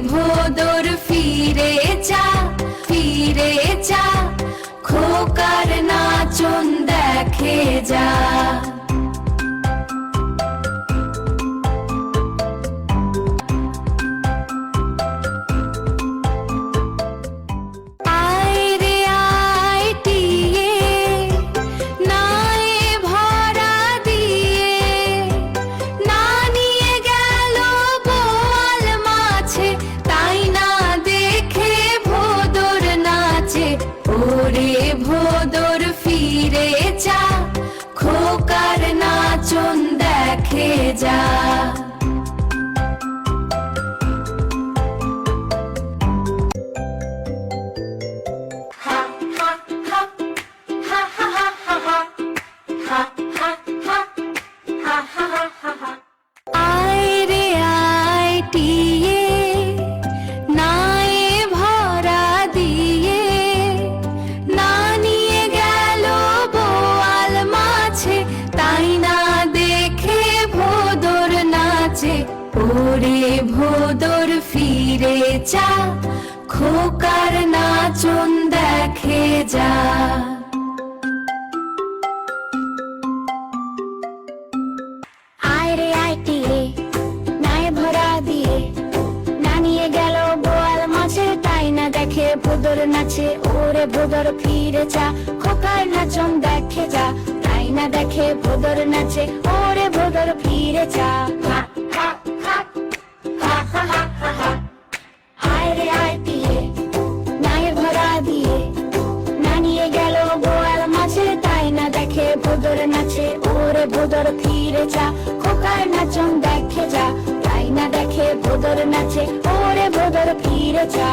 ভোদর ফিরে যা খোকার নাচন দেখে যা। ভোদর ফিরে যা খোকার নাচন দেখে যা। ওরে ভোদর ফিরে যা খোকার নাচন দেখে যা। আয় রে আইটিয়ে নায়ে ভরা দিয়ে না নিয়ে গেল বোয়াল মাছে, তাই না দেখে ভোদর নাচে। ওরে ভোদর ফিরে যা খোকার নাচন দেখে যা, তাই না দেখে ভোদর নাচে। ওরে ভোদর ফিরে যা। আয় রে আইটিয়ে নায়ে ভরা দিয়ে না নিয়ে গেল বোয়াল মাছে, তাই না দেখে ভোদর নাচে। ওরে ভোদর ফিরে যা খোকার নাচন দেখে যা, তাই না দেখে ভোদর নাচে। ওরে ভোদর ফিরে যা।